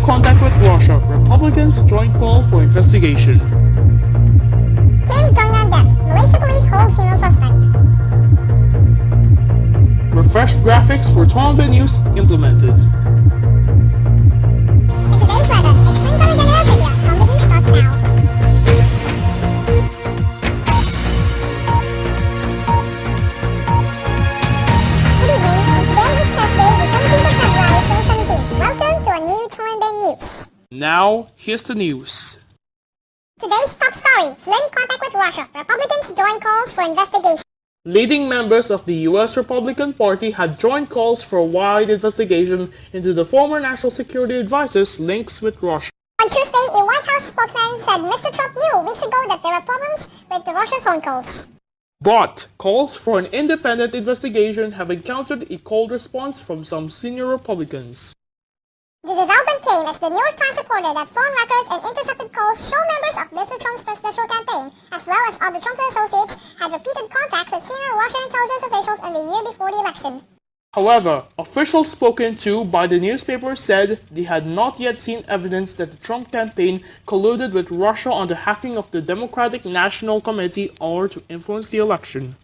Contact with Russia. Republicans join call for investigation. Kim Jong-un death. Malaysia police hold female suspect. Refreshed graphics for Tongban News implemented. In today's weather, it's wind coming in Australia. On the news starts now. Good evening, and today is Thursday, the 17th of February, 2017. Welcome to a new Tongban News. Now, here's the news. Today's top story, Flynn contact with Russia. Republicans join calls for investigation. Leading members of the U.S. Republican Party had joined calls for a wide investigation into the former National Security Advisor's links with Russia. On Tuesday, a White House spokesman said Mr. Trump knew weeks ago that there were problems with the Russia phone calls. But calls for an independent investigation have encountered a cold response from some senior Republicans. The development came as the New York Times reported that phone records and intercepted calls show members of Mr. Trump's presidential campaign, as well as other Trump's associates, had repeated contacts with senior Russian intelligence officials in the year before the election. However, officials spoken to by the newspaper said they had not yet seen evidence that the Trump campaign colluded with Russia on the hacking of the Democratic National Committee or to influence the election.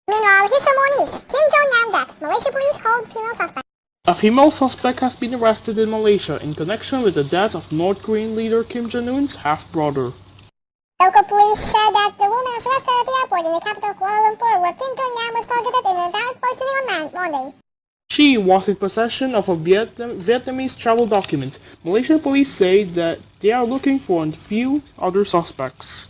Meanwhile, here's some more news. Kim Jong-un death. Malaysia police hold female suspect. A female suspect has been arrested in Malaysia in connection with the death of North Korean leader Kim Jong-un's half-brother. Local police said that the woman was arrested at the airport in the capital Kuala Lumpur, where Kim Jong-un was targeted in an apparent poisoning on Monday. She was in possession of a Vietnamese travel document. Malaysian police say that they are looking for a few other suspects.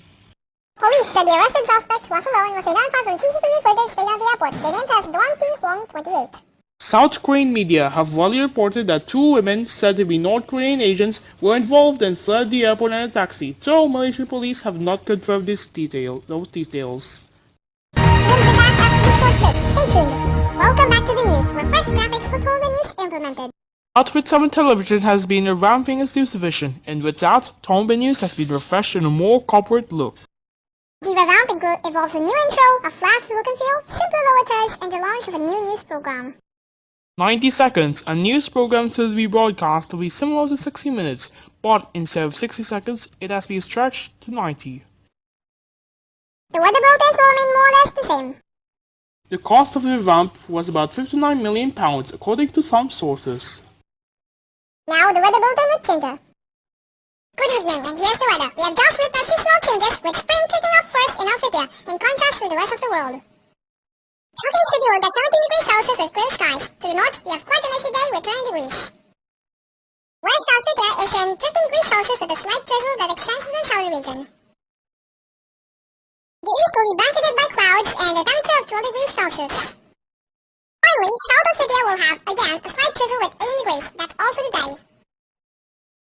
Police said the arrested suspect was alone and was identified from CCTV footage taken at the airport. They named her as Doan Thi Huong, 28. South Korean media have widely reported that two women said to be North Korean agents were involved and fled the airport in a taxi, though Malaysian police have not confirmed those details. We'll be back after this short break. Stay tuned. Welcome back to the news. Refresh graphics for Tongban News implemented. Outfit 7 Television has been revamping its news division, and with that, Tongban News has been refreshed in a more corporate look. The revamp involves a new intro, a flat look and feel, simpler lower touch, and the launch of a new news program. 90 seconds. A news program to be broadcast to be similar to 60 minutes, but instead of 60 seconds, it has been stretched to 90. The weather bulletins will remain more or less the same. The cost of the revamp was about £59 million, according to some sources. Now the weather bulletin with Tinta. Good evening, and here's the weather. We have just witnessed seasonal changes, with spring kicking up first in Alphtia, in contrast to the rest of the world. Shocking schedule at 17 degrees Celsius with clear skies. To the north, we have quite a nice day with 20 degrees. West Alphtia is in 15 degrees Celsius with a slight drizzle that extends to the southern region. The east will be blanketed by clouds and a temperature of 12 degrees Celsius. Finally, South Alphtia will have, again, a slight drizzle with 18 degrees. That's all for the day.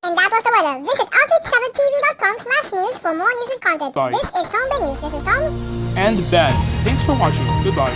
And that was the weather. Visit outfit7tv.com/news for more news and content. Bye. This is Tongban News. This is Tom. And Ben. Thanks for watching. Goodbye.